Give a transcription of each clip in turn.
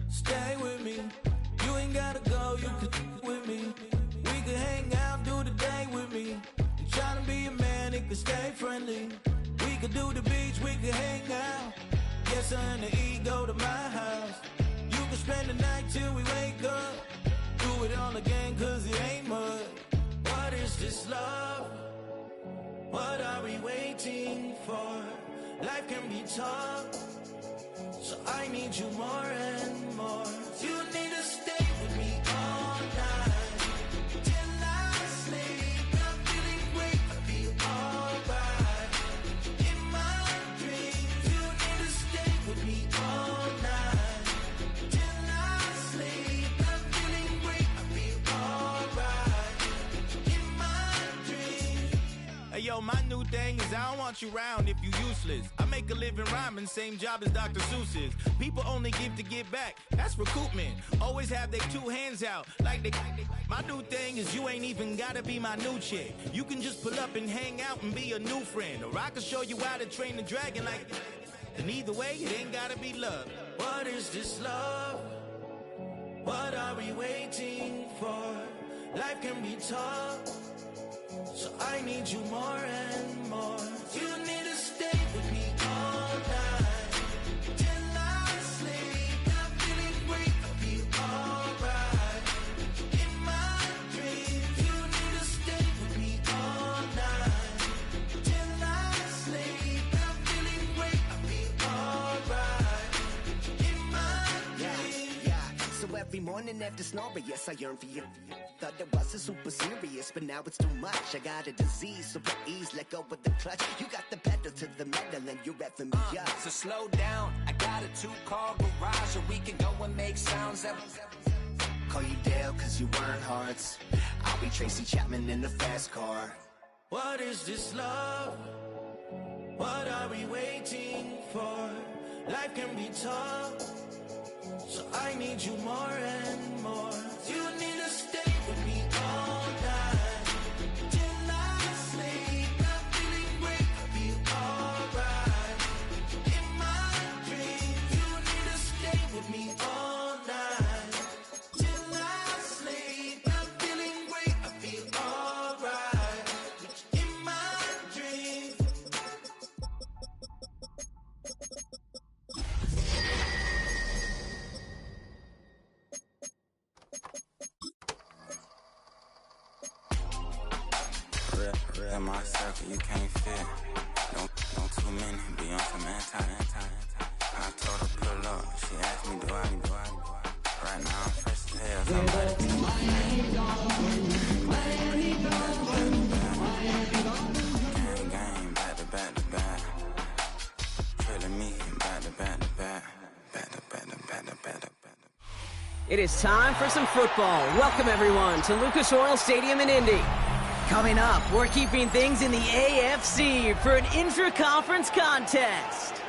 Stay with me. You ain't gotta go, you can with me. We can hang out, do the day with me. I'm trying to be a man, it can stay friendly. We could do the beach, we can hang out. Yes, I and the E go to my house. You can spend the night till we wake up. Do it all again, cause it ain't mud. What is this love? What are we waiting for? Life can be tough, so I need you more and more. You need to stay with me all night till I sleep. I'm feeling great, I'll be alright. In my dreams, you need to stay with me all night till I sleep. I'm feeling great, I'll be alright. In my dreams. Hey yo, my new thing is I don't want you round if you useless. I make a living rhyming, same job as Dr. Seuss's. People only give to get back, that's recoupment. Always have their two hands out, like they. My new thing is you ain't even gotta be my new chick. You can just pull up and hang out and be a new friend. Or I can show you how to train the dragon like. And either way, it ain't gotta be love. What is this love? What are we waiting for? Life can be tough, so I need you more and more. You need to stay with me all night till I sleep. I'm feeling great, I'll be alright. In my dreams, you need to stay with me all night till I sleep. I'm feeling great, I'll be alright. In my dreams. Yeah. So every morning after snoring, yes, I yearn for you. Thought it wasn't super serious, but now it's too much. I got a disease, so please let go with the clutch. You got the pedal to the metal and you're revving me up. So slow down, I got a 2-car garage, and we can go and make sounds that. Call you Dale, cause you weren't hearts. I'll be Tracy Chapman in the fast car. What is this love? What are we waiting for? Life can be tough, so I need you more and more. You need to stay with me all night till I sleep. I'm feeling great, I'll be alright. In my dreams, you need to stay with me all night till I sleep. I'm feeling great, I'll be alright. In my dreams. In my circle, you can't fit. Don't too many be on some anti. I told her pull up. She asked me, do I? Right now I'm fresh as hell. Somebody tell me. Gang, back to back. Trailing me, back to back. It is time for some football. Welcome everyone to Lucas Oil Stadium in Indy. Coming up, we're keeping things in the AFC for an intra-conference contest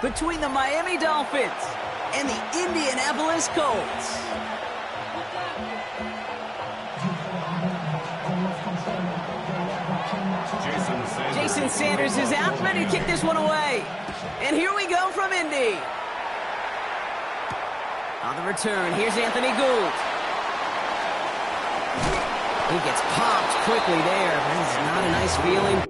between the Miami Dolphins and the Indianapolis Colts. Jason Sanders is out, ready to kick this one away. And here we go from Indy. On the return, here's Anthony Gould. He gets popped quickly there. That is not a nice feeling.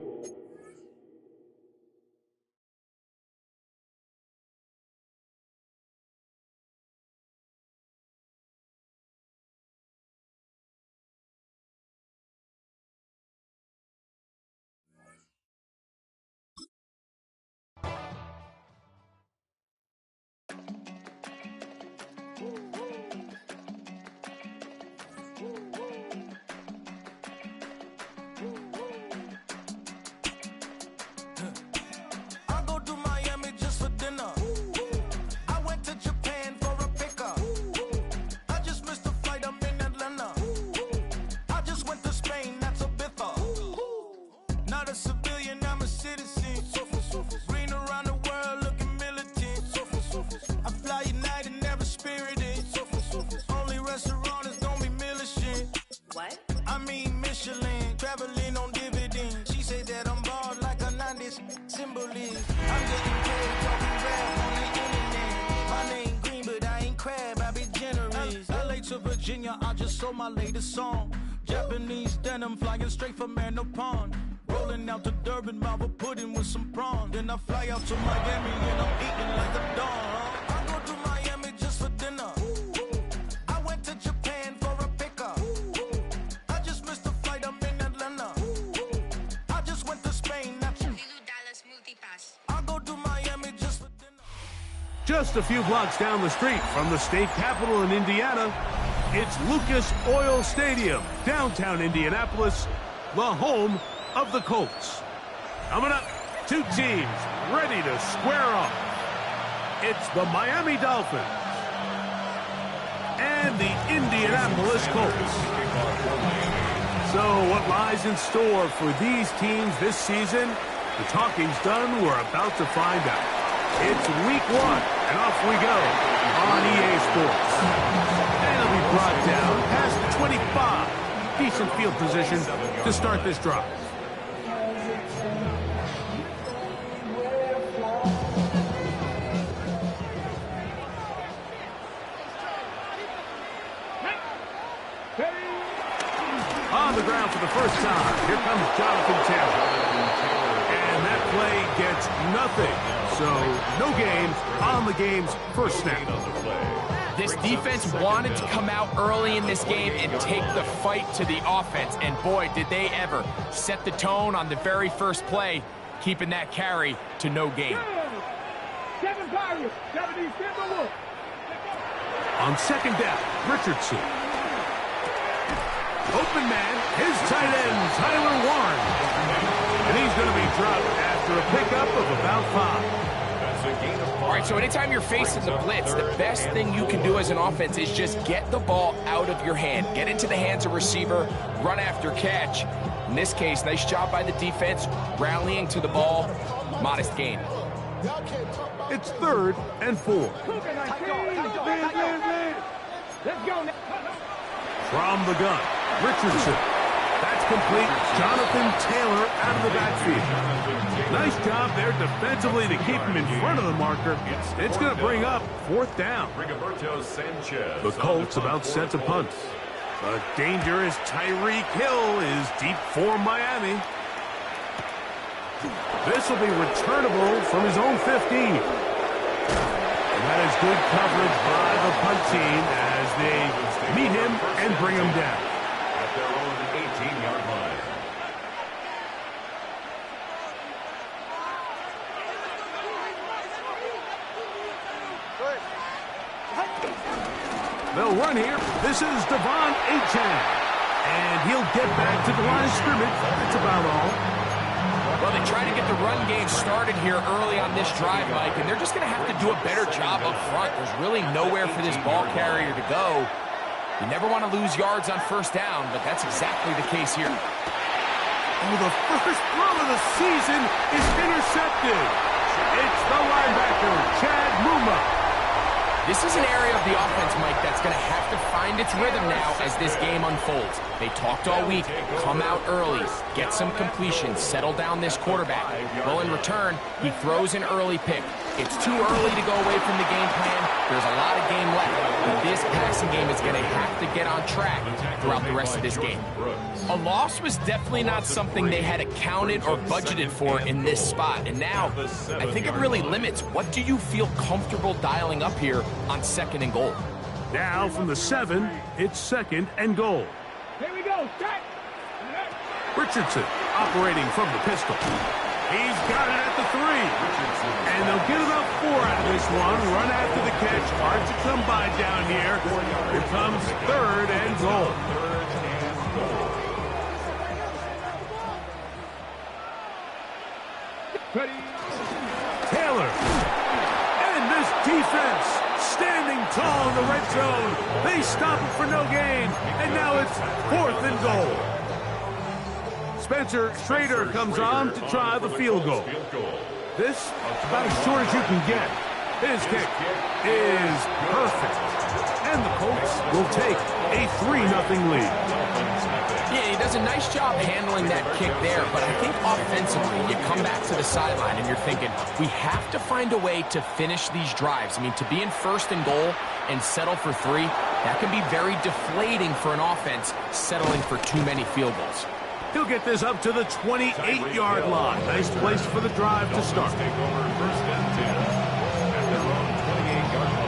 Virginia, I just sold my latest song. Japanese denim flying straight from Manopon. Rolling out to Durban, Marvel pudding with some prawn. Then I fly out to Miami and I'm eating like a dawn. I go to Miami just for dinner. I went to Japan for a pickup. I just missed the flight, I'm in Atlanta. I just went to Spain. I go to Miami just for dinner. Just a few blocks down the street from the state capitol in Indiana, it's Lucas Oil Stadium, downtown Indianapolis, the home of the Colts. Coming up, two teams ready to square off. It's the Miami Dolphins and the Indianapolis Colts. So what lies in store for these teams this season? The talking's done. We're about to find out. It's week 1, and off we go on EA Sports. And it'll be brought down past the 25. Decent field position to start this drive. On the ground for the first time, here comes Jonathan Taylor. And that play gets nothing. So, no gain on the game's first snap. This defense wanted to come out early in this game and take the fight to the offense. And boy, did they ever set the tone on the very first play, keeping that carry to no gain. On second down, Richardson. Open man, his tight end, Tyler Warren. And he's going to be dropped after a pickup of about 5. All right, so anytime you're facing the blitz, the best thing you can do as an offense is just get the ball out of your hand. Get into the hands of receiver, run after catch. In this case, nice job by the defense, rallying to the ball, modest gain. It's 3rd and 4. From the gun, Richardson. That's complete. Jonathan Taylor out of the backfield. Nice job there defensively to keep him in front of the marker. It's going to bring up 4th down. The Colts about set to punt. The dangerous Tyreek Hill is deep for Miami. This will be returnable from his own 15. And that is good coverage by the punt team as they meet him and bring him down. At their own 18-yard line. They'll run here. This is Devon Achane. And he'll get back to the line of scrimmage. That's about all. Well, they try to get the run game started here early on this drive, Mike, and they're just going to have to do a better job up front. There's really nowhere for this ball carrier to go. You never want to lose yards on first down, but that's exactly the case here. Oh, the first throw of the season is intercepted. It's the linebacker, Chad Muma. This is an area of the offense, Mike, that's going to have to find its rhythm now as this game unfolds. They talked all week, come out early, get some completions, settle down this quarterback. Well, in return, he throws an early pick. It's too early to go away from the game plan. There's a lot of game left, but this passing game is going to have to get on track throughout the rest of this game. A loss was definitely not something they had accounted or budgeted for in this spot, and now I think it really limits what do you feel comfortable dialing up here on 2nd and goal. Now from the 7, it's 2nd and goal. Here we go, start. Richardson operating from the pistol. He's got it at the 3. And they'll get about 4 out of this one. Run after the catch. Hard to come by down here. Here comes 3rd and goal. Taylor. And this defense standing tall in the red zone. They stop it for no gain. And now it's 4th and goal. Spencer Schrader comes on to try the field goal. This about as short as you can get. His kick is perfect. And the Colts will take a 3-0 lead. Yeah, he does a nice job handling that kick there, but I think offensively, you come back to the sideline and you're thinking, we have to find a way to finish these drives. I mean, to be in 1st and goal and settle for 3, That can be very deflating for an offense settling for too many field goals. He'll get this up to the 28-yard line. Nice place for the drive to start. Take over first and 10 at their own 28-yard line.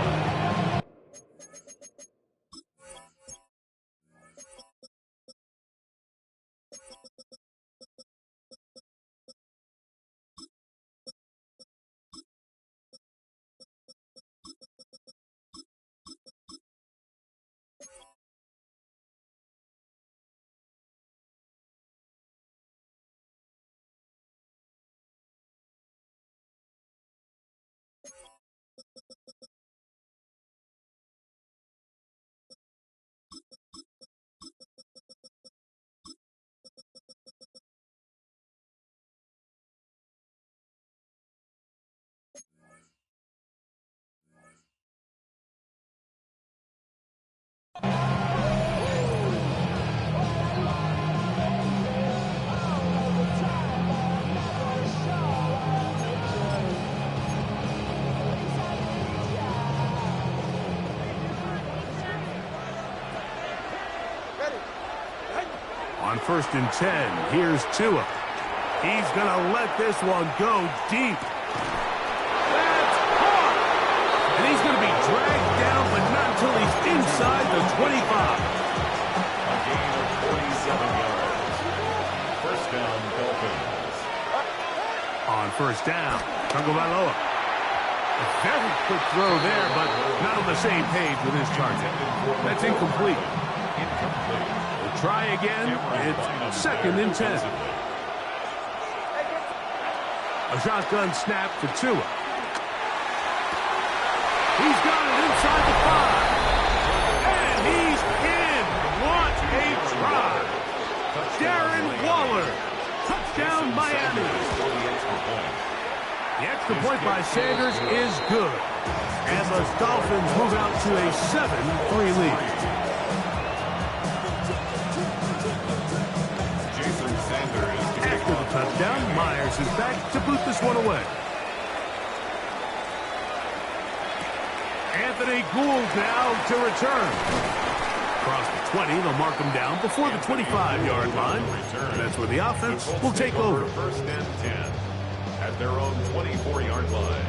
On first and 10, here's Tua. He's going to let this one go deep. That's hard! And he's going to be dragged down, but not until he's inside the 25. A gain of 47 yards. First down, Dolphins. On first down, Tagovailoa. A very quick throw there, but not on the same page with his target. That's incomplete. We'll try again. It's second and 10. A shotgun snap to Tua. He's got it inside the 5. And he's in. What a try. Darren Waller. Touchdown, Miami. The extra point by Sanders is good. And the Dolphins move out to a 7-3 lead. After the touchdown, Myers is back to boot this one away. Anthony Gould now to return. Across the 20, they'll mark him down before the 25-yard line. That's where the offense will take over. First and 10 at their own 24-yard line.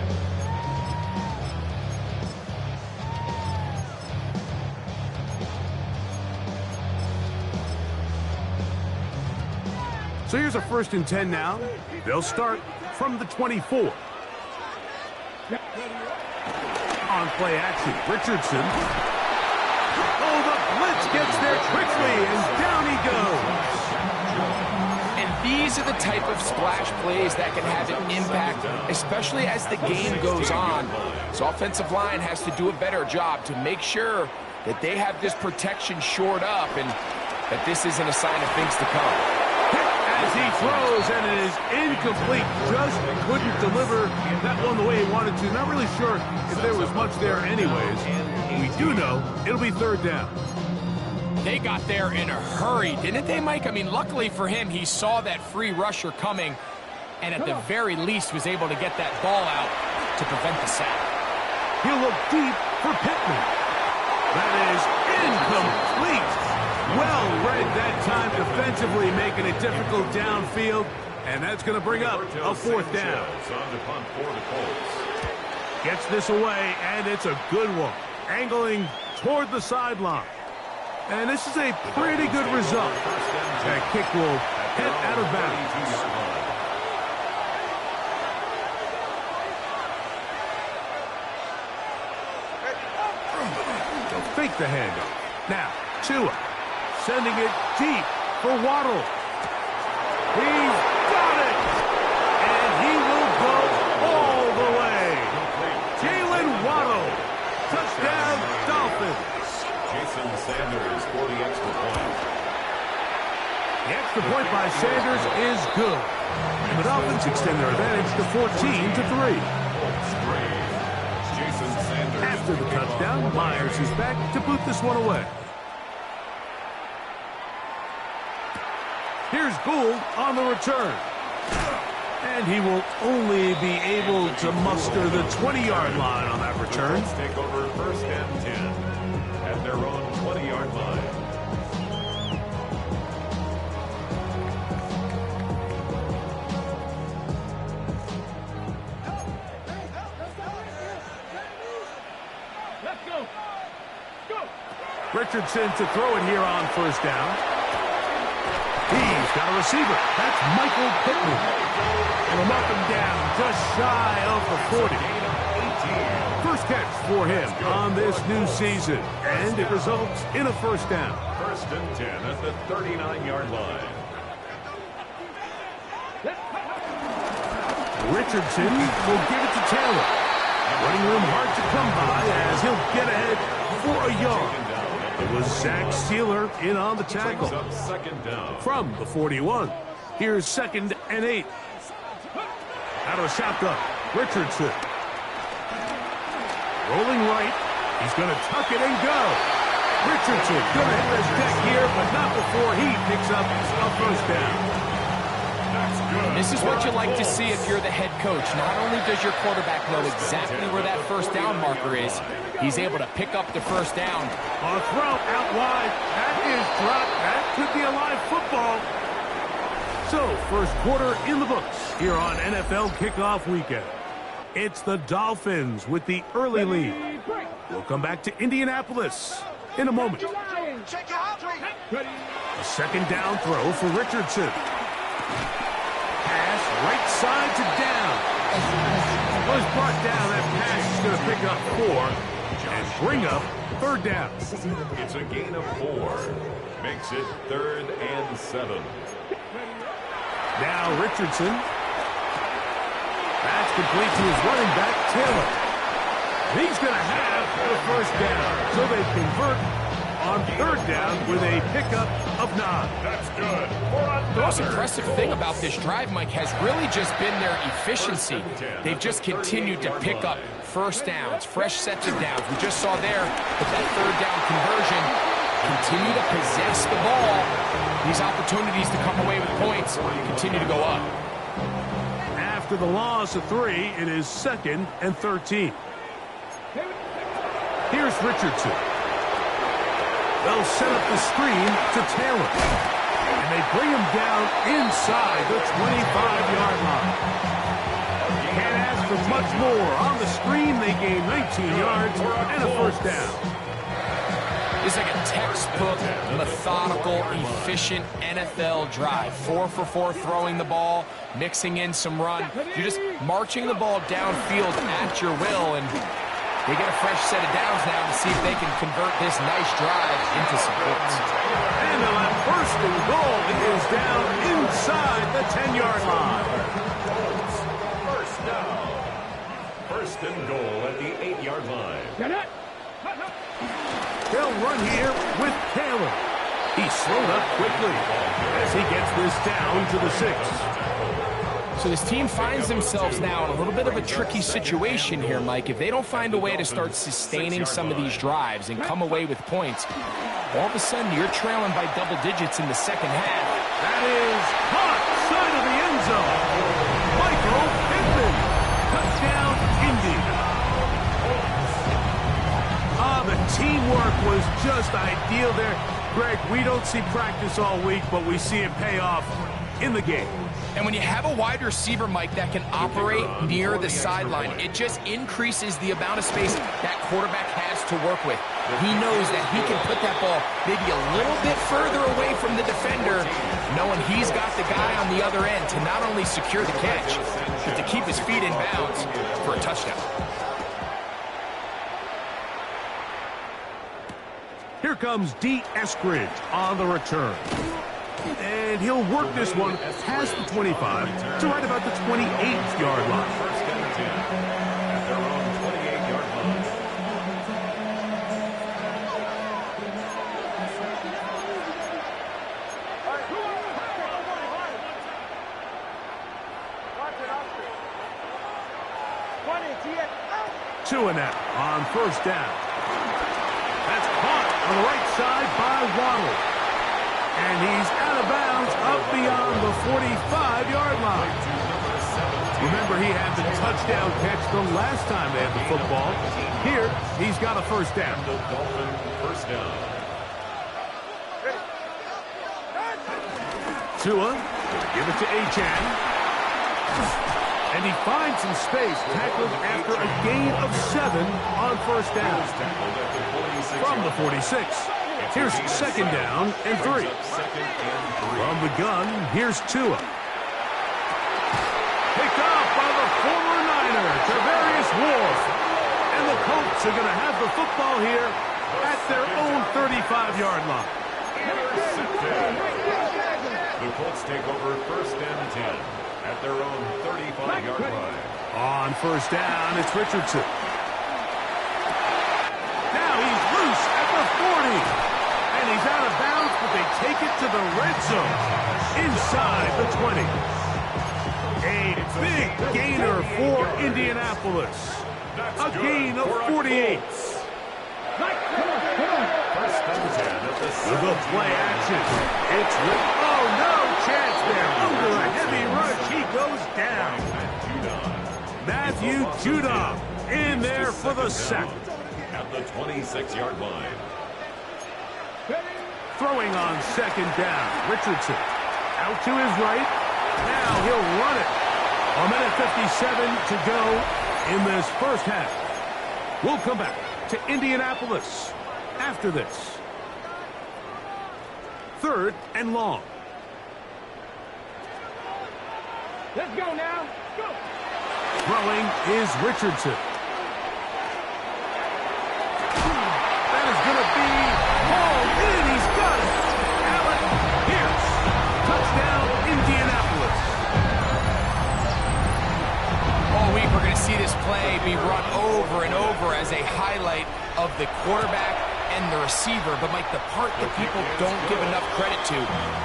So here's a first and 10 now. They'll start from the 24. On play action, Richardson. Oh, the blitz gets there quickly, and down he goes. And these are the type of splash plays that can have an impact, especially as the game goes on. So offensive line has to do a better job to make sure that they have this protection shored up and that this isn't a sign of things to come. As he throws, and it is incomplete. Just couldn't deliver that one the way he wanted to. Not really sure if there was much there anyways. We do know it'll be third down. They got there in a hurry, didn't they, Mike? I mean, luckily for him, he saw that free rusher coming, and at the very least was able to get that ball out to prevent the sack. He'll look deep for Pittman. That is incomplete. Well read that time defensively, making it difficult downfield, and that's going to bring up a fourth down. Gets this away, and it's a good one. Angling toward the sideline. And this is a pretty good result. That kick will head out of bounds. They'll fake the handoff. Now, Tua. Sending it deep for Waddle. He's got it! And he will go all the way. Jalen Waddle. Touchdown, Dolphins. Jason Sanders for the extra point. The extra point by Sanders is good. And the Dolphins extend their advantage to 14-3. After the touchdown, Myers is back to boot this one away. Here's Gould on the return. And he will only be able to muster the 20-yard line on that return. Take over first and 10 at their their own 20-yard line. Richardson to throw it here on first down. He's got a receiver. That's Michael Pittman. And him up and down, just shy of the 40. First catch for him on this new season. And it results in a first down. First and 10 at the 39-yard line. Richardson will give it to Taylor. Running room hard to come by as he'll get ahead for a yard. It was Zach Sealer in on the tackle. Second down. From the 41. Here's 2nd and 8. Out of the shotgun, Richardson. Rolling right. He's going to tuck it and go. Richardson going to hit his deck here, but not before he picks up a first down. This is what you like to see if you're the head coach. Not only does your quarterback know exactly where that first down marker is, he's able to pick up the first down. A throw out wide. That is dropped. That could be a live football. So, first quarter in the books here on NFL Kickoff Weekend. It's the Dolphins with the early lead. We'll come back to Indianapolis in a moment. A second down throw for Richardson. Pass right side to down. Was brought down. That pass is going to pick up 4 and bring up third down. It's a gain of 4. Makes it 3rd and 7. Now Richardson. That's complete to his running back, Taylor. He's going to have the first down. So they convert on third down with a pickup of 9. That's good. The most impressive thing about this drive, Mike, has really just been their efficiency. They've just continued to pick up first downs, fresh sets of downs. We just saw there with that third down conversion, continue to possess the ball. These opportunities to come away with points continue to go up. After the loss of 3, it is 2nd and 13. Here's Richardson. They'll set up the screen to Taylor. And they bring him down inside the 25-yard line. Can't ask for much more. On the screen, they gain 19 yards and a first down. It's like a textbook, methodical, efficient NFL drive. 4 for 4 throwing the ball, mixing in some run. You're just marching the ball downfield at your will, and they get a fresh set of downs now to see if they can convert this nice drive into some points. And on first and goal, it is down inside the 10-yard line. First down. First and goal at the 8-yard line. They'll run here with Taylor. He's slowed up quickly as he gets this down to the 6. So this team finds themselves now in a little bit of a tricky situation here, Mike. If they don't find a way to start sustaining some of these drives and come away with points, all of a sudden you're trailing by double digits in the second half. That is caught side of the end zone. Michael Pittman. Touchdown, Indy. The teamwork was just ideal there. Greg, we don't see practice all week, but we see it pay off in the game. And when you have a wide receiver, Mike, that can operate near the sideline, it just increases the amount of space that quarterback has to work with. He knows that he can put that ball maybe a little bit further away from the defender, knowing he's got the guy on the other end to not only secure the catch, but to keep his feet in bounds for a touchdown. Here comes D. Eskridge on the return. And he'll work this one past the 25 to right about the 28-yard line. First and 10 at their own 28-yard line. Two and out on first down. That's caught on the right side by Waddle. And he's out of bounds up beyond the 45-yard line. Remember, he had the touchdown catch the last time they had the football. Here, he's got a first down. The Dolphin first down. Tua, give it to Achan. And he finds some space, tackled after a gain of 7 on first down. From the 46. Here's second down and 3. From the gun, here's Tua. Picked off by the former Niner, Tarvarius Ward. And the Colts are going to have the football here at their own 35-yard line. The Colts take over first and 10 at their own 35-yard line. On first down, it's Richardson. Now he's loose at the 40. And he's out of bounds, but they take it to the red zone inside the 20. A big gainer for Indianapolis. A gain of 48. First and 10 at The play action. It's oh, no chance there. Under a heavy rush, he goes down. Matthew Judon in there for the sack. At the 26-yard line. Throwing on second down. Richardson out to his right. Now he'll run it. A minute 57 to go in this first half. We'll come back to Indianapolis after this. Third and long. Let's go now. Go. Throwing is Richardson. That is going to be hauled in. He's got it. Allen Pierce. Touchdown, Indianapolis. All week we're going to see this play be run over and over as a highlight of the quarterback and the receiver. But, Mike, the part that people don't give enough credit to,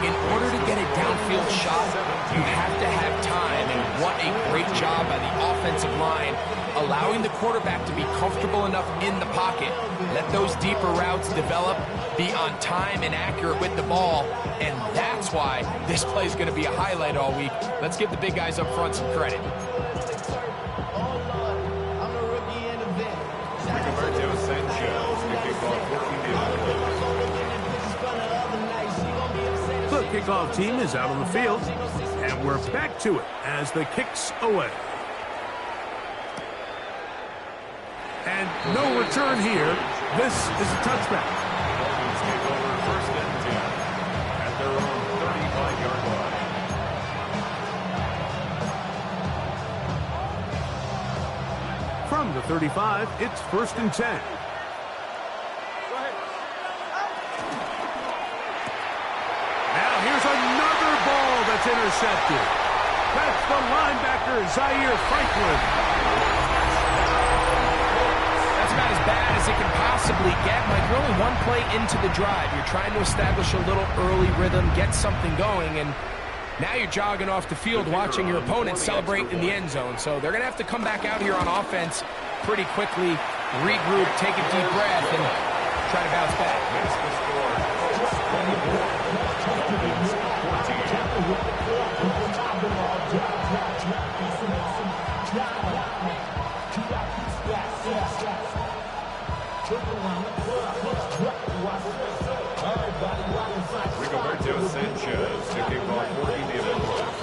in order to get a downfield shot, you have to have time. And what a great job by the offensive line, allowing the quarterback to be comfortable enough in the pocket. Let those deeper routes develop, be on time and accurate with the ball. And that's why this play is going to be a highlight all week. Let's give the big guys up front some credit. The kickoff team is out on the field, and we're back to it as the kick's away. And no return here. This is a touchback. Dolphins take over first and 10 at their own 35-yard line. From the 35, it's first and 10. Now here's another ball that's intercepted. That's the linebacker, Zaire Franklin. That's about as bad as it can possibly get. Mike, you're only one play into the drive. You're trying to establish a little early rhythm, get something going, and now you're jogging off the field watching your opponent celebrate in the end zone. So they're going to have to come back out here on offense pretty quickly, regroup, take a deep breath, and try to bounce back.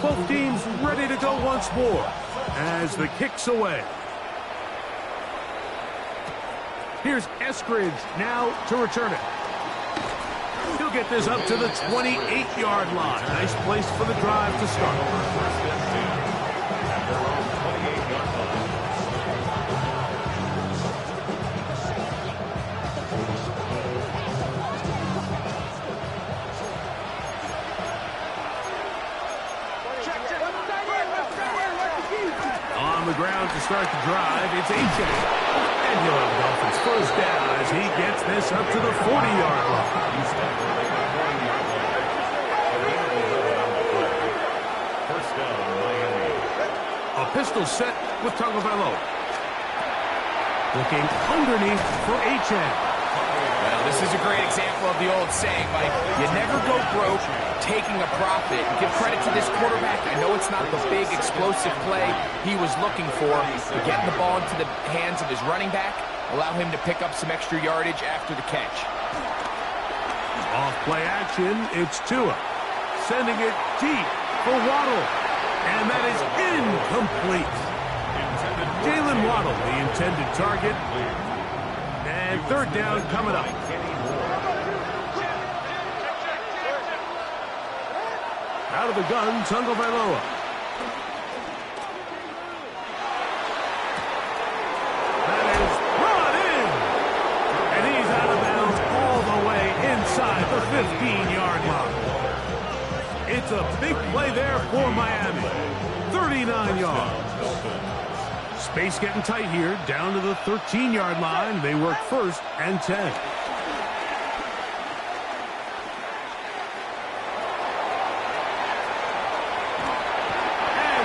Both teams ready to go once more as the kick's away. Here's Eskridge now to return it. He'll get this up to the 28-yard line. Nice place for the drive to start. On the ground to start the drive, it's Achan. And he'll have the Dolphins first down as he gets this up to the 40-yard line. First down, Miami. A pistol set with Tagovailoa. Looking underneath for Achan. Well, This is a great example of the old saying, Mike. You never go broke taking a profit. Give credit to this quarterback. I know it's not the big explosive play he was looking for, but getting the ball into the hands of his running back, allow him to pick up some extra yardage after the catch. Off play action, it's Tua. Sending it deep for Waddle. And that is incomplete. Jalen Waddle, the intended target. And third down coming up. Out of the gun, Tagovailoa. That is brought in. And he's out of bounds all the way inside the 15-yard line. It's a big play there for Miami. 39 yards. Space getting tight here, down to the 13-yard line. They work first and 10. And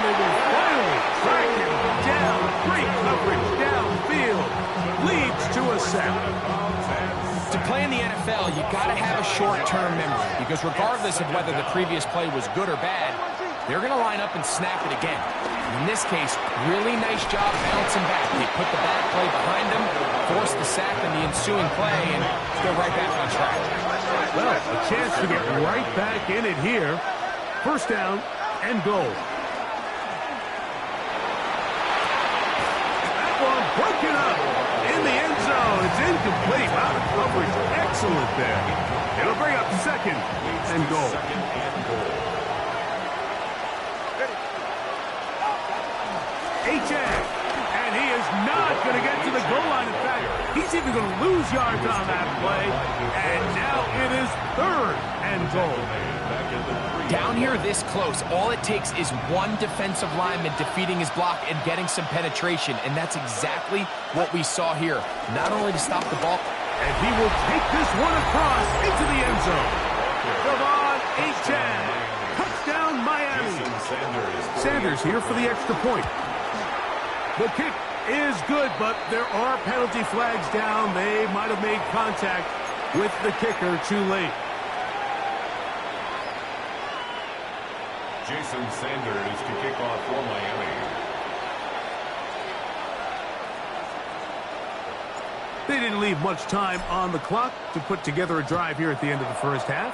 they will finally track him down. Great coverage downfield. Leads to a sack. To play in the NFL, you got to have a short-term memory, because regardless of whether the previous play was good or bad, they're going to line up and snap it again. In this case, really nice job bouncing back. They put the bad play behind them, forced the sack in the ensuing play, and go right back on track. Well, a chance to get right back in it here. First down and goal. That one broken up in the end zone. It's incomplete. Wow, the coverage excellent there. It'll bring up second and goal. And he is not going to get to the goal line. In fact, he's even going to lose yards on that play. And now it is third and goal. Down here this close, all it takes is one defensive lineman defeating his block and getting some penetration. And that's exactly what we saw here. Not only to stop the ball. And he will take this one across into the end zone. Devon Achane. Touchdown, Miami. Sanders here for the extra point. The kick is good, but there are penalty flags down. They might have made contact with the kicker too late. Jason Sanders to kick off for Miami. They didn't leave much time on the clock to put together a drive here at the end of the first half.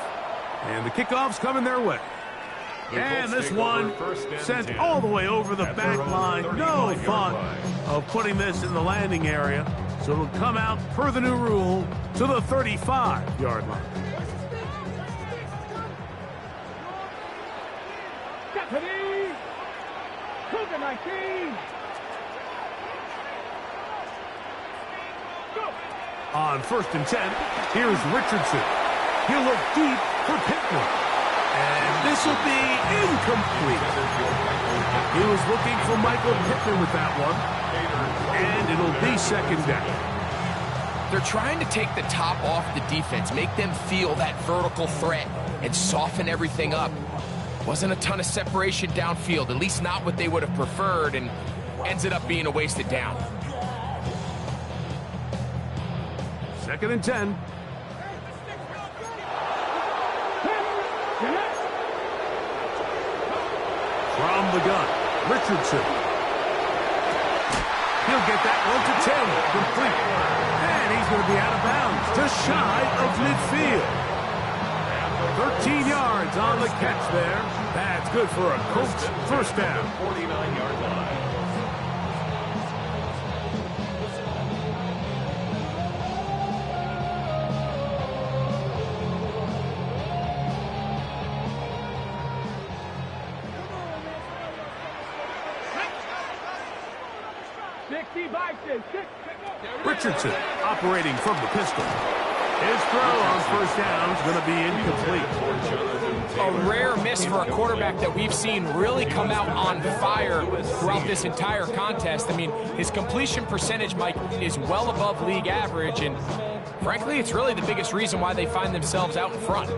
And the kickoff's coming their way. And this one sent all the way over the back line. No thought of putting this in the landing area. So it'll come out, per the new rule, to the 35-yard line. Deputy! Cougar 19! Go! On first and 10, here's Richardson. He'll look deep for Pittman. And this will be incomplete. He was looking for Michael Pittman with that one. And it'll be second down. They're trying to take the top off the defense, make them feel that vertical threat, and soften everything up. Wasn't a ton of separation downfield, at least not what they would have preferred, and ended up being a wasted down. Second and 10. From the gun, Richardson. He'll get that one to 10, complete. And he's going to be out of bounds, just shy of midfield. 13 yards on the catch there. That's good for a Colts first down. 49-yard line. Richardson operating from the pistol. His throw on first down is going to be incomplete. A rare miss for a quarterback that we've seen really come out on fire throughout this entire contest. I mean, his completion percentage, Mike, is well above league average, and frankly, it's really the biggest reason why they find themselves out in front.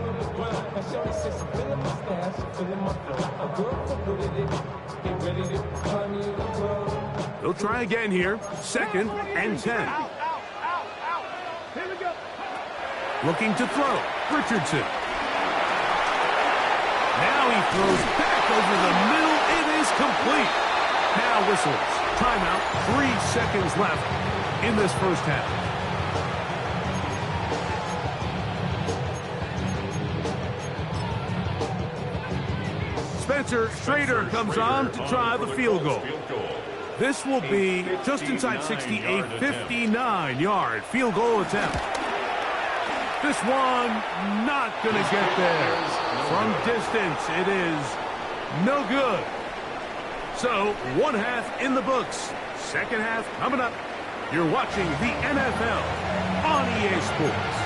They'll try again here. Second and 10. Looking to throw. Richardson. Now he throws back over the middle. It is complete. Now whistles. Timeout. 3 seconds left in this first half. Spencer Schrader comes on to try the field goal. This will be just inside 60, a 59-yard field goal attempt. This one not going to get there. From distance, it is no good. So, one half in the books. Second half coming up. You're watching the NFL on EA Sports.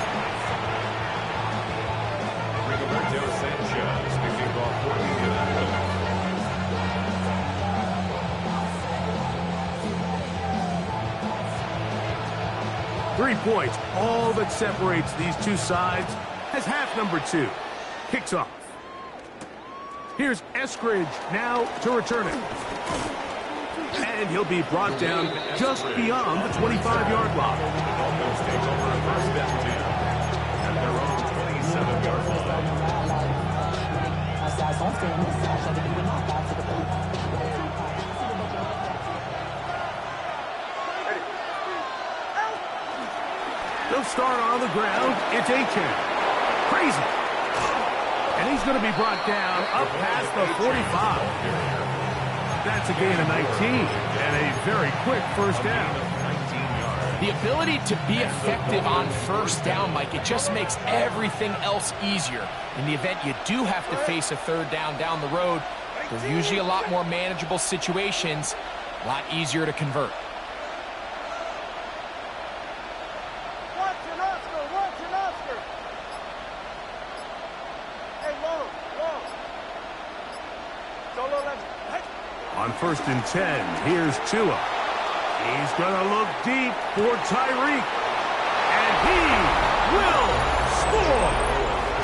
Rigoberto Sanchez kicking off for the 3 points, all that separates these two sides, as half number 2 kicks off. Here's Eskridge now to return it. And he'll be brought down just beyond the 25-yard line. The Dolphins take over first and 10 at their own 27-yard line. They'll start on the ground. It's A-Chain. Crazy. And he's going to be brought down up past the 45. That's a gain of 19 and a very quick first down. The ability to be effective on first down, Mike, it just makes everything else easier. In the event you do have to face a third down the road, they're usually a lot more manageable situations, a lot easier to convert. On first and 10, here's Tua. He's going to look deep for Tyreek. And he will score.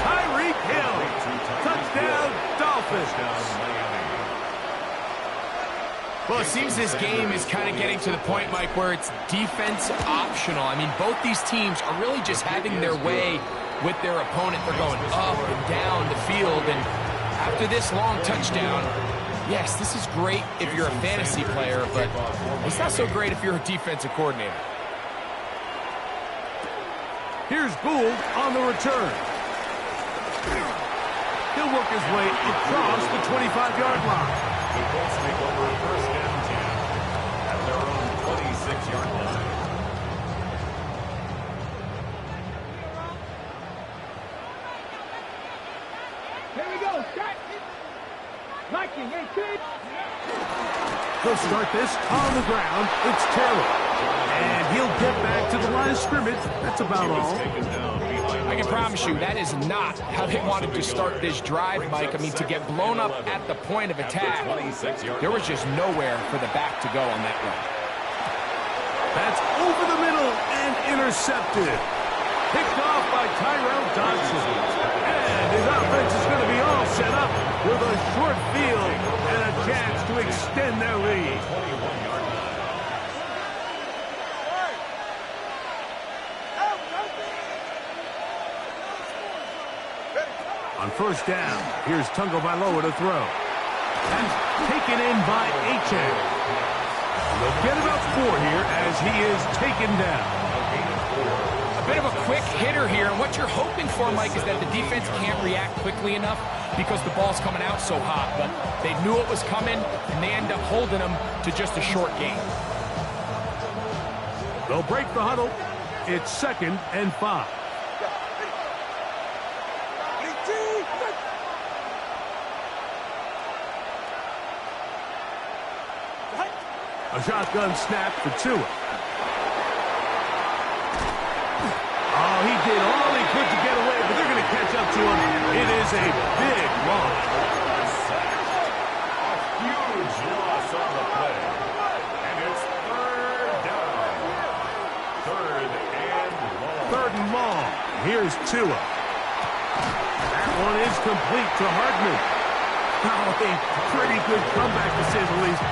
Tyreek Hill. Touchdown, Dolphins. Well, it seems this game is kind of getting to the point, Mike, where it's defense optional. I mean, both these teams are really just having their way with their opponent. They're going up and down the field. And after this long touchdown, yes, this is great if you're a fantasy player, but it's not so great if you're a defensive coordinator. Here's Gould on the return. He'll work his way across the 25-yard line. The Colts take over first and 10 at their own 26-yard line. Here we go. Start. Liking 18. They'll start this on the ground. It's Taylor. And he'll get back to the line of scrimmage. That's about all. I can promise you that is not how they wanted to start this drive, Mike. I mean, to get blown up at the point of attack, there was just nowhere for the back to go on that run. That's over the middle and intercepted. Picked off by Tyrell Dodson. And his offense is going to be all set up with a short field and a chance to extend their lead. On first down, here's Tungo Bailoa to throw. That's taken in by Achan. They'll get about 4 here as he is taken down. A bit of a quick hitter here, and what you're hoping for, Mike, is that the defense can't react quickly enough because the ball's coming out so hot, but they knew it was coming, and they end up holding them to just a short gain. They'll break the huddle. It's 2nd and 5. A shotgun snap for Tua. Oh, he did all he could to get away, but they're going to catch up to him. It is a big loss. A huge loss on the play. And it's 3rd down. 3rd and long. 3rd and long. Here's Tua. That one is complete to Hardman. Oh, a pretty good comeback, to say the least.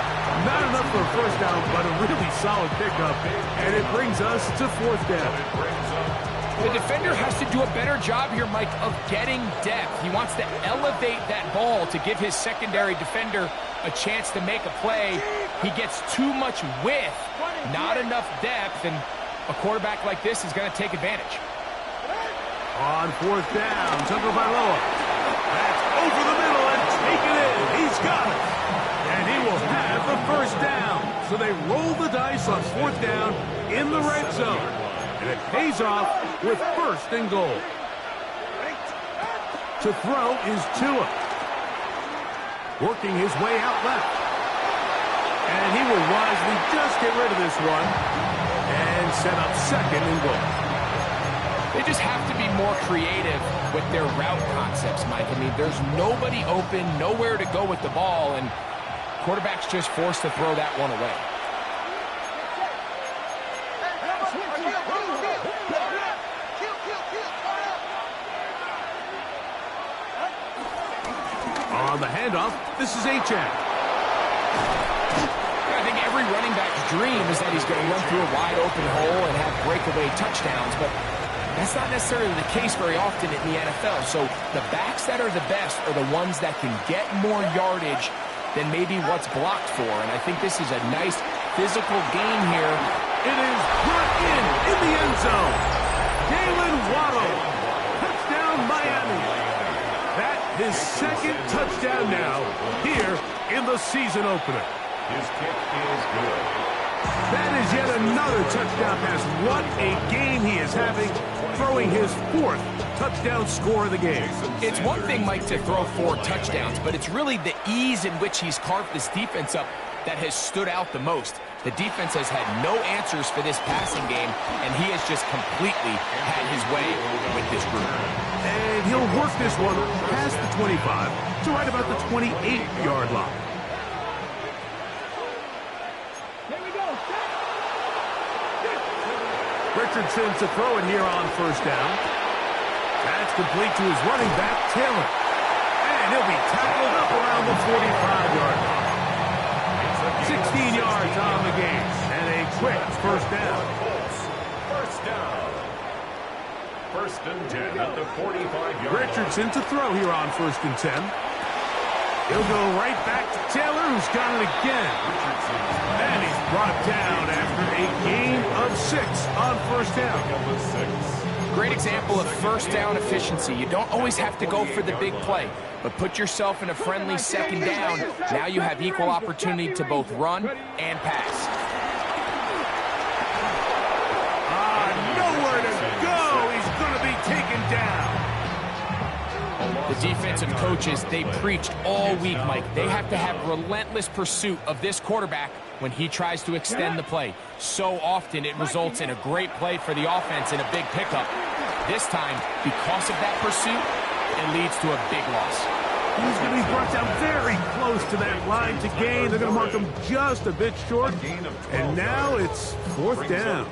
Not enough for a first down, but a really solid pickup. And it brings us to 4th down. It brings up The defender has to do a better job here, Mike, of getting depth. He wants to elevate that ball to give his secondary defender a chance to make a play. He gets too much width, not enough depth, and a quarterback like this is going to take advantage. On fourth down, Tagovailoa. That's over the middle and taken in. He's got it. And he will have the first down. So they roll the dice on fourth down in the red zone. And it pays off with first and goal. To throw is Tua. Working his way out left. And he will wisely just get rid of this one and set up second and goal. They just have to be more creative with their route concepts, Mike. I mean, there's nobody open, nowhere to go with the ball, and quarterback's just forced to throw that one away. On the handoff, this is Achane. I think every running back's dream is that he's going to run through a wide open hole and have breakaway touchdowns, but that's not necessarily the case very often in the NFL. So the backs that are the best are the ones that can get more yardage than maybe what's blocked for. And I think this is a nice physical game here. It is brought in the end zone. Jalen Waddle. Touchdown, Miami. That his second touchdown now here in the season opener. His kick is good. That is yet another touchdown pass. What a game he is having, throwing his fourth touchdown score of the game. It's one thing, Mike, to throw 4 touchdowns, but it's really the ease in which he's carved this defense up that has stood out the most. The defense has had no answers for this passing game, and he has just completely had his way with this group. And he'll work this one past the 25 to right about the 28-yard line. Richardson to throw it here on first down. That's complete to his running back, Taylor. And he'll be tackled up around the 45-yard line. 16 yards on the game. And a quick first down. First down. First and 10 at the 45-yard line. Richardson to throw here on first and 10. He'll go right back to Taylor, who's got it again. And he's brought down after a gain of 6 on first down. Great example of first down efficiency. You don't always have to go for the big play, but put yourself in a friendly second down. Now you have equal opportunity to both run and pass. Nowhere to go. He's going to be taken down. The defensive coaches, they preached all week, Mike. They have to have relentless pursuit of this quarterback when he tries to extend the play. So often it results in a great play for the offense and a big pickup. This time, because of that pursuit, it leads to a big loss. He's going to be brought down very close to that line to gain. They're going to mark him just a bit short. And now it's fourth down.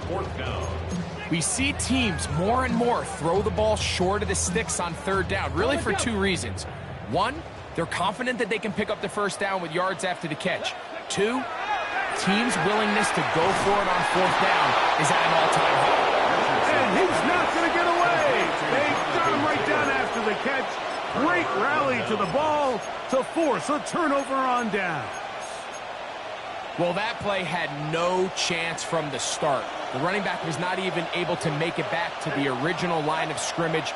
We see teams more and more throw the ball short of the sticks on third down, really for 2 reasons. 1, they're confident that they can pick up the first down with yards after the catch. 2, teams' willingness to go for it on fourth down is at an all-time high. And he's not going to get away. They got him right down after the catch. Great rally to the ball to force a turnover on down. Well, that play had no chance from the start. The running back was not even able to make it back to the original line of scrimmage.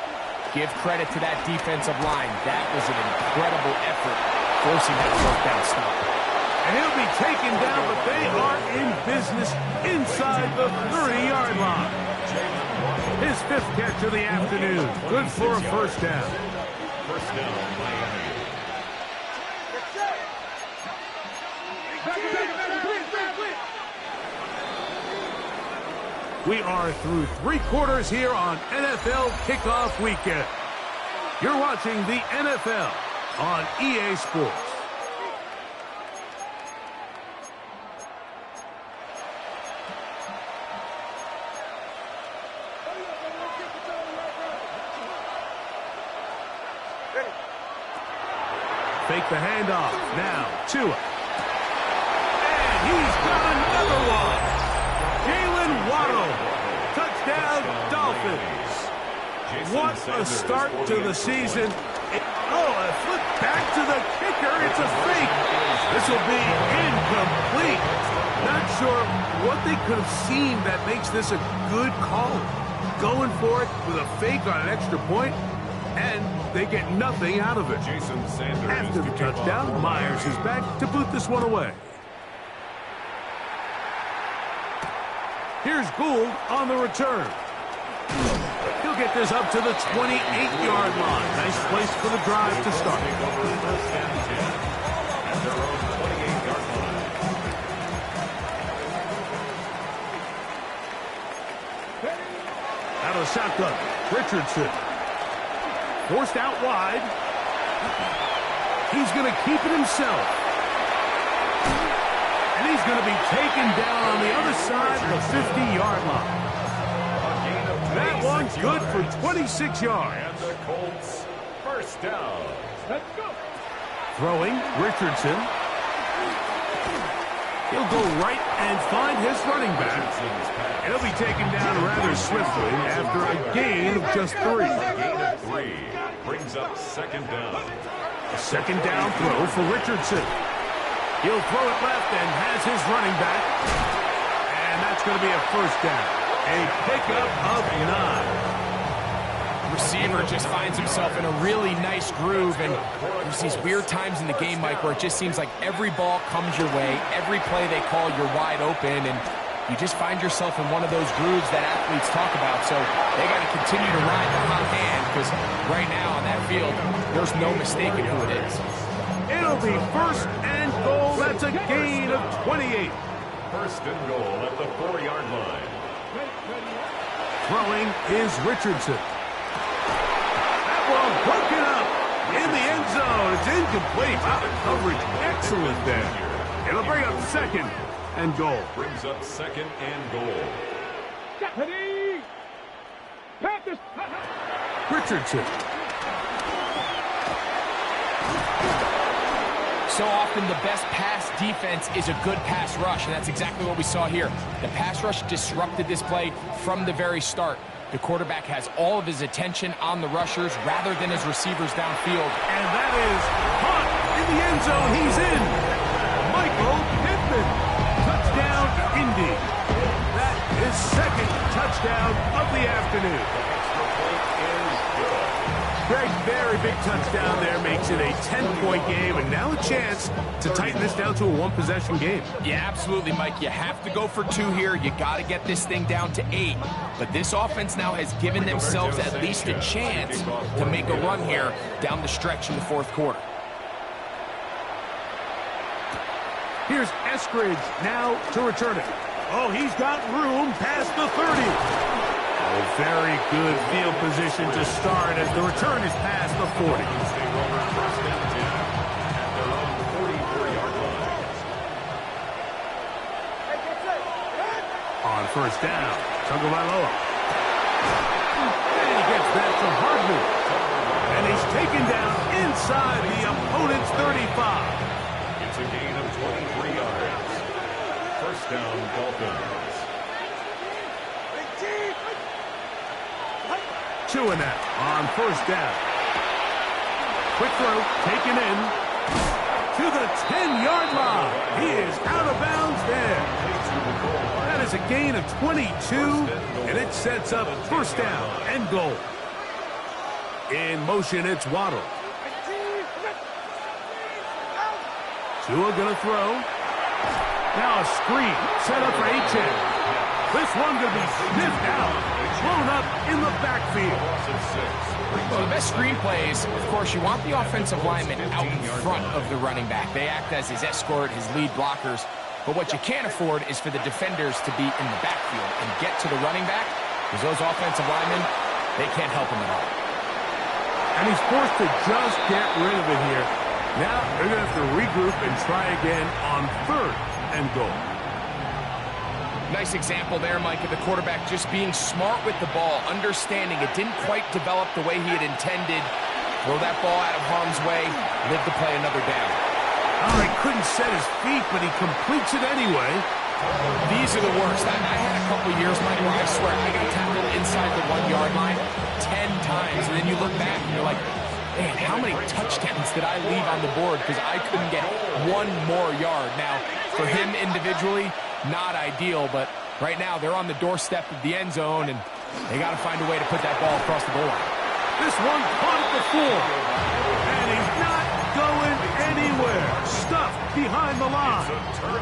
Give credit to that defensive line. That was an incredible effort, forcing that fourth down stop. And he'll be taken down, but they are in business inside the 30-yard line. His 5th catch of the afternoon. Good for a first down. First down, Miami. We are through 3 quarters here on NFL Kickoff Weekend. You're watching the NFL on EA Sports. Fake the handoff. Now, Tua. And he's got another one. Jalen Waddle. Touchdown, Dolphins. a start to the season. A flip back to the kicker. It's a fake. This will be incomplete. Not sure what they could have seen that makes this a good call. Going for it with a fake on an extra point, and they get nothing out of it. After the touchdown, Myers is back to boot this one away. Here's Gould on the return. He'll get this up to the 28-yard line. Nice place for the drive to start. Out of the shotgun, Richardson. Forced out wide. He's going to keep it himself. And he's going to be taken down on the other side of the 50-yard line. That one's good for 26 yards. And the Colts first down. Let's go. Throwing, Richardson. He'll go right and find his running back. And he'll be taken down rather swiftly after a gain of just 3. Gain of 3 brings up second down. A second down throw for Richardson. He'll throw it left and has his running back. And that's going to be a first down. A pickup of 9. Receiver just finds himself in a really nice groove, and there's these weird times in the game, Mike, where it just seems like every ball comes your way, every play they call, you're wide open, and you just find yourself in one of those grooves that athletes talk about. So they got to continue to ride the hot hand, because right now on that field, there's no mistaking who it is. It'll be first and goal. That's a gain of 28. First and goal at the 4-yard line. Throwing is Richardson. That ball broken up in the end zone. It's incomplete. Wow, the coverage excellent there. It'll bring up second and goal. Brings up second and goal. Deputy! Panthers! Richardson. So often the best pass defense is a good pass rush, and that's exactly what we saw here. The pass rush disrupted this play from the very start. The quarterback has all of his attention on the rushers rather than his receivers downfield. And that is caught in the end zone. He's in. Michael Pittman. Touchdown, Indy. That is second touchdown of the afternoon. Greg, very big touchdown there, makes it a 10-point game, and now a chance to tighten this down to a one-possession game. Yeah, absolutely, Mike. You have to go for 2 here. You got to get this thing down to 8. But this offense now has given themselves at least a chance to make a run here down the stretch in the fourth quarter. Here's Eskridge now to return it. Oh, he's got room past the 30. A very good field position to start as the return is past the 40. On first down, Tagovailoa. And he gets that to Hardman. And he's taken down inside the opponent's 35. It's a gain of 23 yards. First down, Dolphins. Chewing that on first down. Quick throw, taken in to the 10-yard line. He is out of bounds there. That is a gain of 22, and it sets up first down and goal. In motion, it's Waddle. Tua gonna throw. Now a screen set up for Achane. This one gonna be sniffed out. Blown up in the backfield. Well, the best screen plays, of course, you want the offensive lineman out in front of the running back. They act as his escort, his lead blockers. But what you can't afford is for the defenders to be in the backfield and get to the running back, because those offensive linemen, they can't help him at all. And he's forced to just get rid of it here. Now they're going to have to regroup and try again on third and goal. Nice example there, Mike, of the quarterback just being smart with the ball, understanding it didn't quite develop the way he had intended. Throw that ball out of harm's way, live to play another down. Oh, he couldn't set his feet, but he completes it anyway. These are the worst. I had a couple years, Mike, where I swear I got tackled inside the 1 yard 30-yard line 10 times, and then you look back and you're like, man, how many touchdowns did I leave on the board because I couldn't get one more yard? Now, for him individually, not ideal, but right now they're on the doorstep of the end zone, and they got to find a way to put that ball across the goal line. This one caught at the floor, and he's not going anywhere. Stuffed behind the line.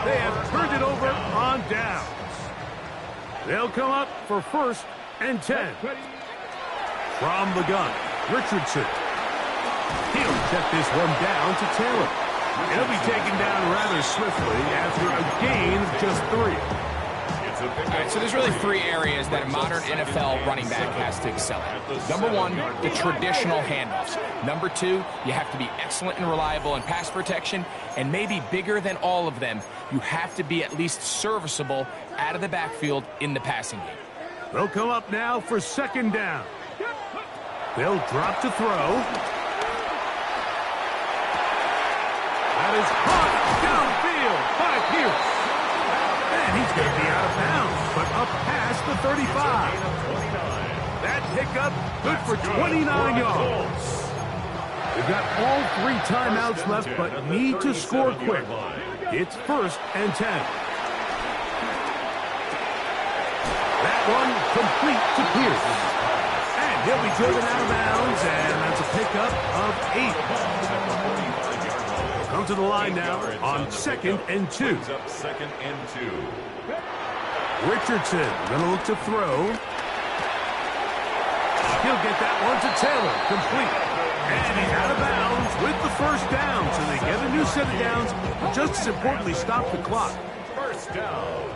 They have turned it over on downs. They'll come up for 1st and 10. From the gun, Richardson. He'll check this one down to Taylor. He'll be taken down rather swiftly after a gain of just 3. All right, so there's really 3 areas that a modern NFL running back has to excel at. Number 1, the traditional handoffs. Number 2, you have to be excellent and reliable in pass protection. And maybe bigger than all of them, you have to be at least serviceable out of the backfield in the passing game. They'll come up now for 2nd down. They'll drop to throw. That is caught downfield by Pierce. And he's going to be out of bounds, but up past the 35. That pickup good for 29 yards. They've got all 3 timeouts left, but need to score quick. It's 1st and 10. That one complete to Pierce. And he'll be driven out of bounds, and that's a pickup of 8. Come to the line now on 2nd and 2. 2nd and 2. Richardson going to look to throw. He'll get that one to Taylor, complete. And he's out of bounds with the 1st down. So they get a new set of downs, but just as importantly, stop the clock. 1st down.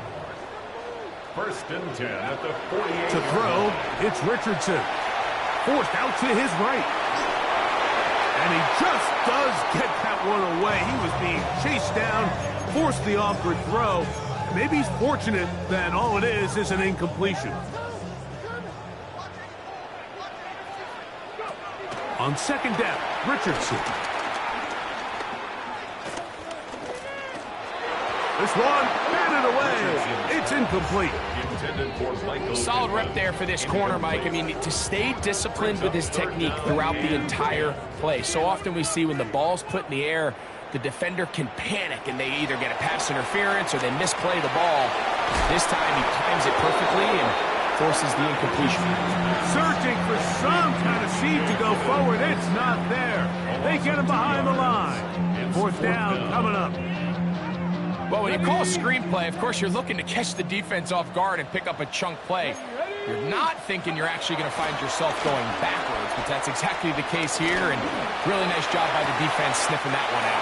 1st and 10 at the 48. To throw, it's Richardson. Forced out to his right. And he just does get that one away. He was being chased down, forced the awkward throw. Maybe he's fortunate that all it is an incompletion. On 2nd down, Richardson. This one, batted away. It's incomplete. Solid rep there for this corner, Mike. I mean, to stay disciplined with his technique throughout the entire play. So often we see when the ball's put in the air, the defender can panic and they either get a pass interference or they misplay the ball. This time he times it perfectly and forces the incompletion. Searching for some kind of seed to go forward. It's not there. They get him behind the line. 4th down coming up. Well, when you call a screenplay, of course, you're looking to catch the defense off guard and pick up a chunk play. You're not thinking you're actually going to find yourself going backwards, but that's exactly the case here, and really nice job by the defense sniffing that one out.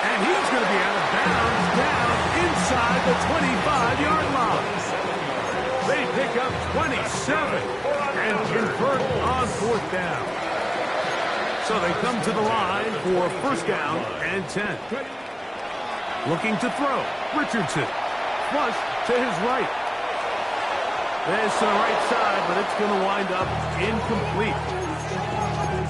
And he's going to be out of bounds down inside the 25-yard line. They pick up 27 and convert on 4th down. So they come to the line for 1st down and 10. Looking to throw. Richardson. Flush to his right. There's to the right side, but it's going to wind up incomplete.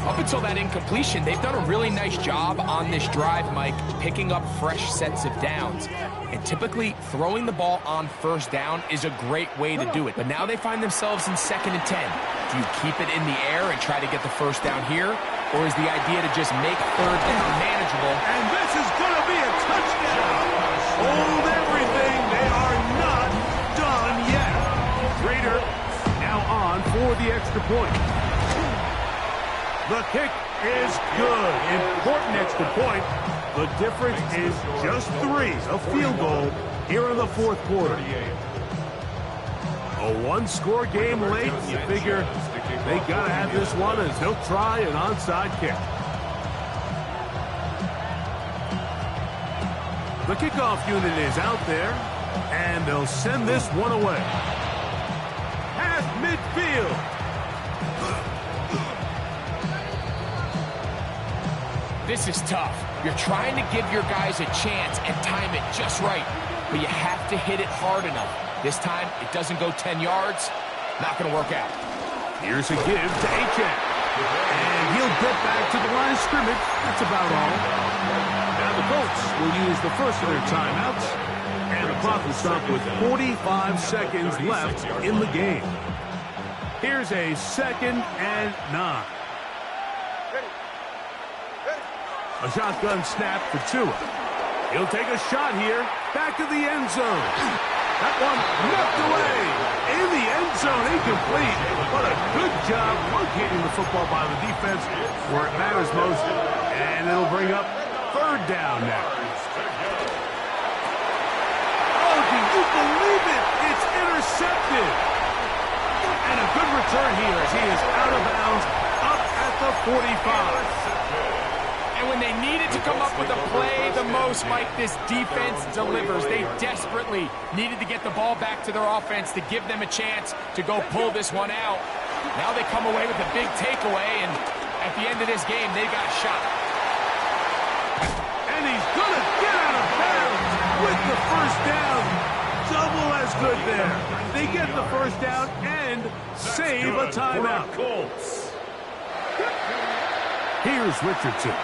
Up until that incompletion, they've done a really nice job on this drive, Mike, picking up fresh sets of downs. And typically, throwing the ball on 1st down is a great way to do it. But now they find themselves in 2nd and 10. Do you keep it in the air and try to get the 1st down here? Or is the idea to just make 3rd down manageable? And this is going to be a touchdown. Hold everything. They are not done yet. Rader now on for the extra point. The kick is good. Important extra point. The difference is just 3. A field goal here in the 4th quarter. A 1-score game late. You figure they got to have this one as they'll try an onside kick. The kickoff unit is out there, and they'll send this one away. Past midfield. This is tough. You're trying to give your guys a chance and time it just right, but you have to hit it hard enough. This time, it doesn't go 10 yards. Not going to work out. Here's a give to Achane. And he'll get back to the line of scrimmage. That's about all. Now the Colts will use the first of their timeouts. And the clock will stop with 45 seconds left in the game. Here's a 2nd and 9. A shotgun snap for Tua. He'll take a shot here. Back to the end zone. That one knocked away. In the end zone, incomplete. But a good job locating the football by the defense where it matters most. And it'll bring up 3rd down now. Oh, do you believe it? It's intercepted. And a good return here as he is out of bounds up at the 45. And when they needed to come up with a play the most, Mike, this defense delivers. They desperately needed to get the ball back to their offense to give them a chance to go pull this one out. Now they come away with a big takeaway, and at the end of this game, they got a shot. And he's going to get out of bounds with the 1st down. Double as good there. They get the 1st down and save a timeout. Here's Richardson.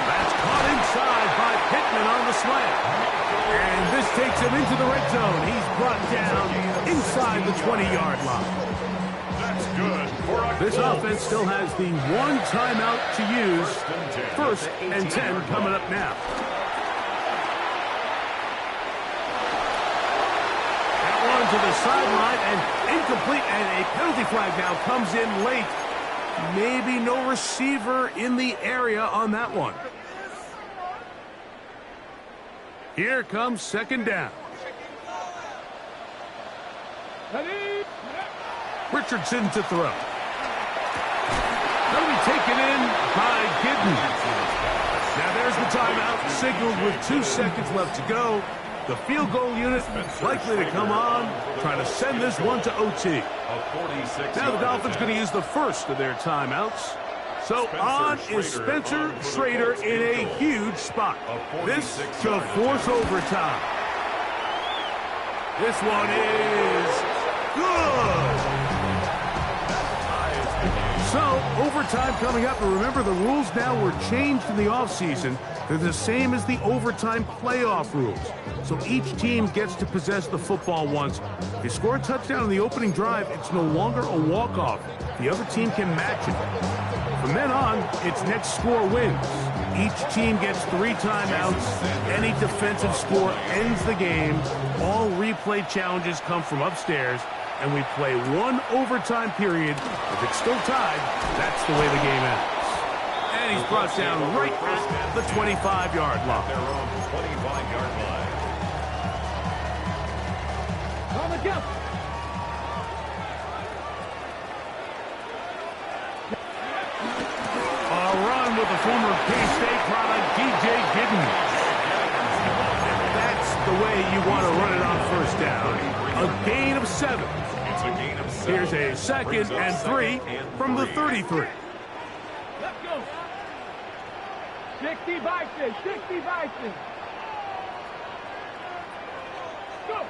That's caught inside by Pittman on the slant. And this takes him into the red zone. He's brought down inside the 20-yard line. That's good for a This offense still has the 1 timeout to use. 1st and 10 coming up now. That one to the sideline and incomplete, and a penalty flag now comes in late. Maybe no receiver in the area on that one. Here comes 2nd down. Richardson to throw. That'll be taken in by Gidden. Now there's the timeout, signaled with 2 seconds left to go. The field goal unit likely to come on, trying to send this one to OT. Now the Dolphins going to use the first of their timeouts. So on is Spencer Schrader in a huge spot. This to force overtime. This one is good. So, overtime coming up, and remember the rules now were changed in the offseason. They're the same as the overtime playoff rules. So each team gets to possess the football once. If they score a touchdown in the opening drive, it's no longer a walk-off. The other team can match it. From then on, it's next score wins. Each team gets 3 timeouts. Any defensive score ends the game. All replay challenges come from upstairs. And we play 1 overtime period. If it's still tied, that's the way the game ends. And he's brought down right at the 25-yard line. Their own 25-yard line. On the jump. A run with the former K-State product, DJ Gidden. That's the way you want to run it on 1st down. A gain of 7. It's a gain of 7. Here's a 2nd and 3 from the 33. Let's go. 60 Vikings. 60 Vikings. Go.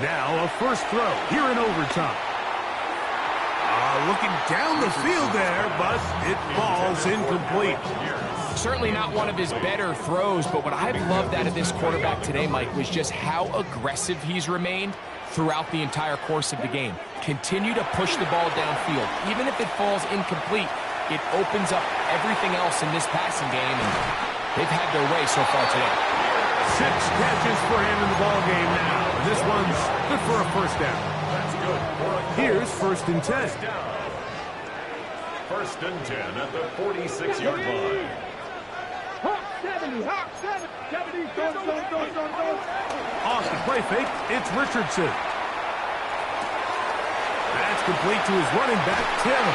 Now a first throw here in overtime. Looking down the field there, but it falls incomplete. Certainly not one of his better throws, but what I've loved out of this quarterback today, Mike, was just how aggressive he's remained throughout the entire course of the game. Continue to push the ball downfield. Even if it falls incomplete, it opens up everything else in this passing game, and they've had their way so far today. 6 catches for him in the ball game now. This one's good for a 1st down. That's good for a Here's 1st and 10. 1st and 10 at the 46-yard line. Hawk 70. Hawk 70. Go. Off the play fake, it's Richardson. That's complete to his running back, Tim.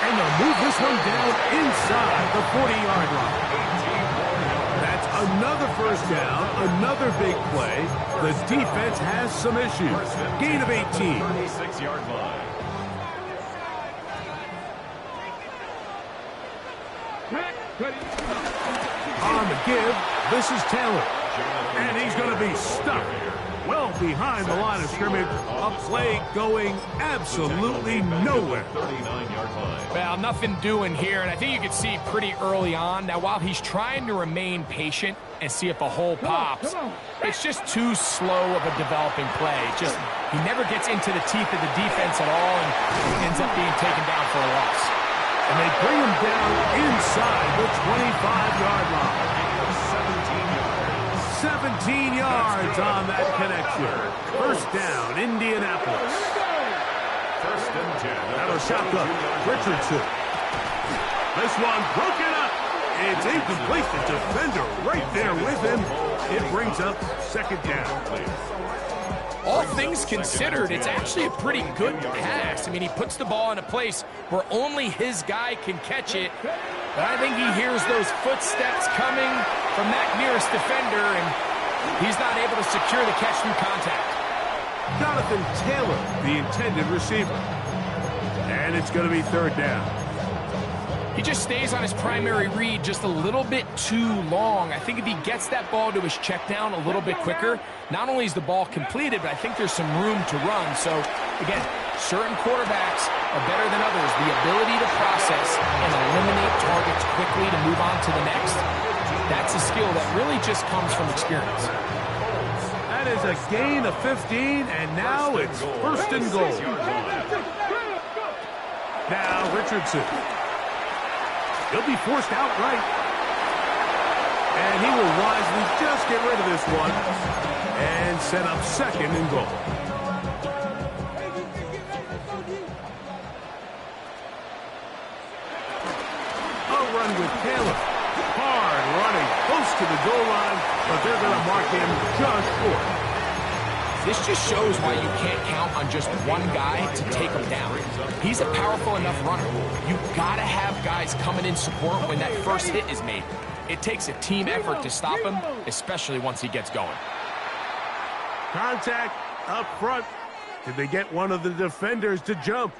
And they'll move this one down inside the 40-yard line. That's another 1st down, another big play. The defense has some issues. Gain of 18. 36-yard line. On the give, this is Taylor. And he's going to be stuck. well behind the line of scrimmage. A play going absolutely nowhere. 39-yard line. Well, nothing doing here, and I think you can see pretty early on. Now, while he's trying to remain patient and see if a hole pops, it's just too slow of a developing play. He never gets into the teeth of the defense at all and ends up being taken down for a loss. And they bring him down inside the 25-yard line. 17 yards on that connection. First down, Indianapolis. First and 10. Now a shotgun, Richardson. This one broken up. It's incomplete. The defender right there with him. It brings up second down. All things considered, it's actually a pretty good pass. I mean, he puts the ball in a place where only his guy can catch it. But I think he hears those footsteps coming from that nearest defender, and he's not able to secure the catch through contact. Jonathan Taylor, the intended receiver. And it's going to be third down. He just stays on his primary read just a little bit too long. I think if he gets that ball to his check down a little bit quicker, not only is the ball completed, but I think there's some room to run. So, again, certain quarterbacks are better than others. The ability to process and eliminate targets quickly to move on to the next, that's a skill that really just comes from experience. That is a gain of 15, and now it's first and goal. Now Richardson. He'll be forced outright. And he will wisely just get rid of this one and set up second and goal. A run with Taylor. Hard running close to the goal line, but they're going to mark him just short. This just shows why you can't count on just one guy to take him down. He's a powerful enough runner. You've got to have guys coming in support when that first hit is made. It takes a team effort to stop him, especially once he gets going. Contact up front. Did they get one of the defenders to jump?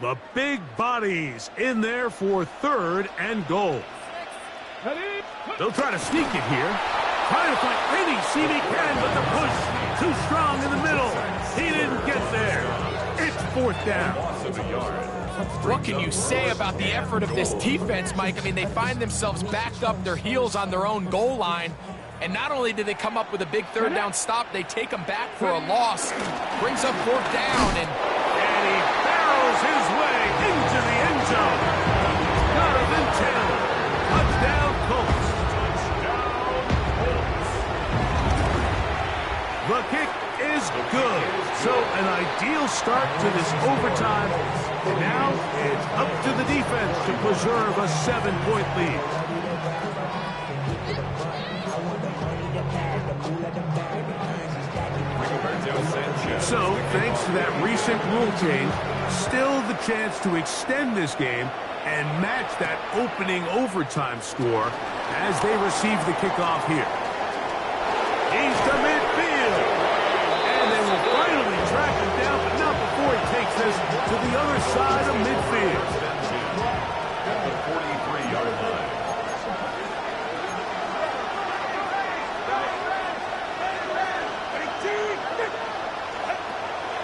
The big bodies in there for third and goal. They'll try to sneak it here. Trying to find any seam he can, but the push too strong in the middle. He didn't get there. It's fourth down. What can you say about the effort of this defense, Mike? I mean, they find themselves backed up their heels on their own goal line. And not only do they come up with a big third down stop, they take them back for a loss. Brings up fourth down, and he barrels his way into the end zone. Jonathan Taylor. Touchdown, Colts. The kick is good. So an ideal start to this overtime. And now it's up to the defense to preserve a 7-point lead. So, thanks to that recent rule change, still the chance to extend this game and match that opening overtime score as they receive the kickoff here. He's to midfield. And they will finally track him down, but not before he takes this to the other side of midfield. At the 43-yard line.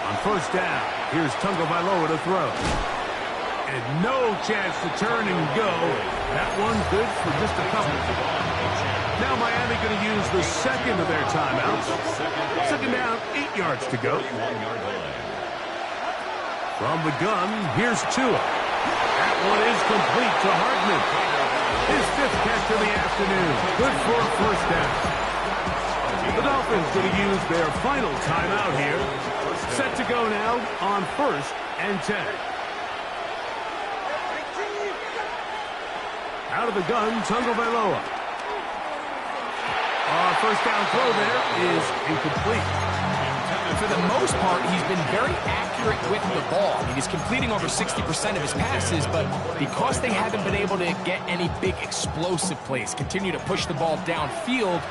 On first down, here's Tagovailoa to throw. And no chance to turn and go. That one good for just a couple. Now Miami going to use the second of their timeouts. Second down, 8 yards to go. From the gun, here's Tua. That one is complete to Hartman. His fifth catch of the afternoon. Good for a first down. The Dolphins going to use their final timeout here. Set to go now on first and 10. Out of the gun, Tagovailoa. First down throw there is incomplete. For the most part, he's been very accurate with the ball. I mean, he's completing over 60% of his passes, but because they haven't been able to get any big explosive plays, continue to push the ball downfield,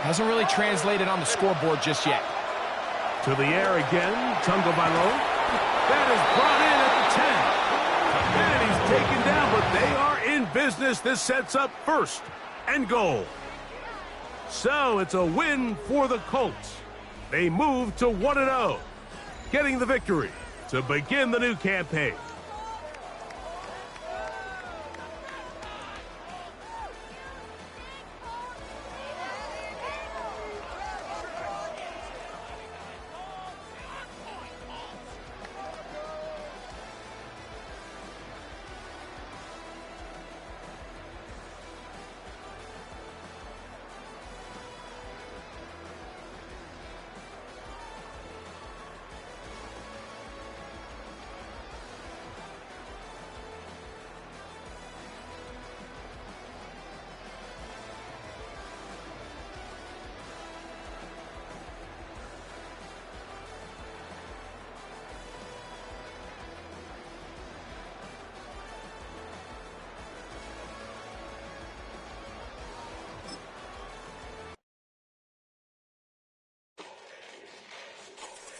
hasn't really translated on the scoreboard just yet. To the air again, Tagovailoa. That is brought in at the 10. And he's taken down, but they are in business. This sets up first and goal. So it's a win for the Colts. They move to 1-0, getting the victory to begin the new campaign.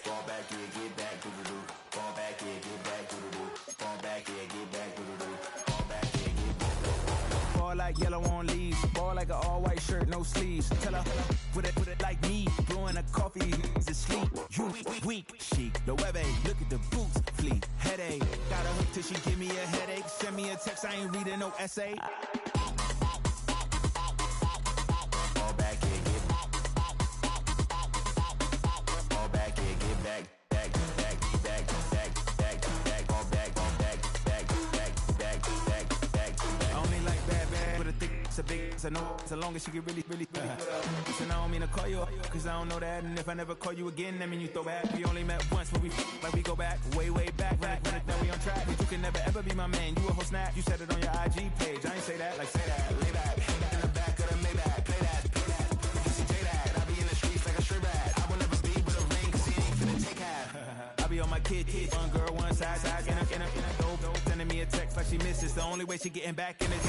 Fall back here, get back, doo-doo-doo. Fall back here, get back, doo-doo-doo. Fall back here, get back, doo-doo-doo. Fall back here, get back. Fall like yellow on leaves. Fall like an all-white shirt, no sleeves. Tell her, put it like me. Blowing a coffee, to sleep. You weak, chic. The web look at the boots, fleet. Headache, got a hook till she give me a headache. Send me a text, I ain't reading no essay. Fall back here, get back. Fall back here, get back. It's a big, it's a no, as long as she get really Listen, I don't mean to call you up, cause I don't know that. And if I never call you again, that mean you throw back. We only met once, but we like we go back, way back. When it, then we on track. But you can never ever be my man. You a whole snap. You said it on your IG page. I ain't say that, like say that. Lay back, in the back of the Maybach. Play that. You see J that. I be in the streets like a strip rat. I will never be with a ring, cause he ain't finna take half. I be on my kid, one girl, one side, in a dope. Sending me a text like she misses. The only way she getting back in it.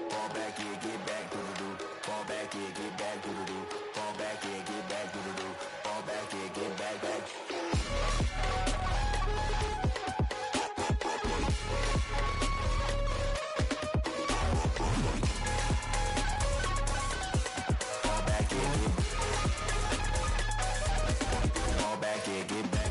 Fall back here, get back, doo-doo-doo. Fall back here, get back, doo-doo-doo. Fall back here, get back, doo-doo-doo. Fall back here, get back. Fall back here, get back.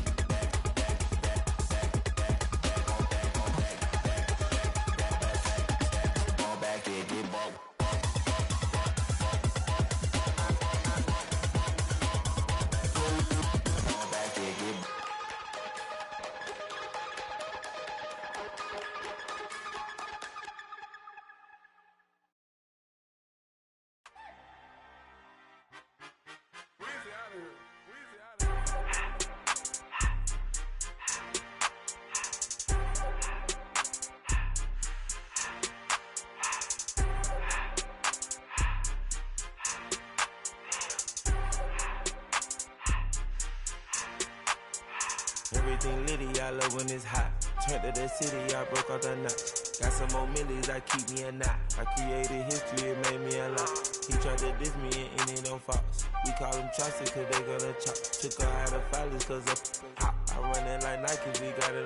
Everything litty, I love when it's hot. Turned to the city, I broke out the knot. Got some more millies that keep me a knot. I created history, it made me a lot. He tried to diss me and it don't false. We call them chopsticks cause they gonna chop. Took her out of filers cause of pop. I run it like Nike, we got it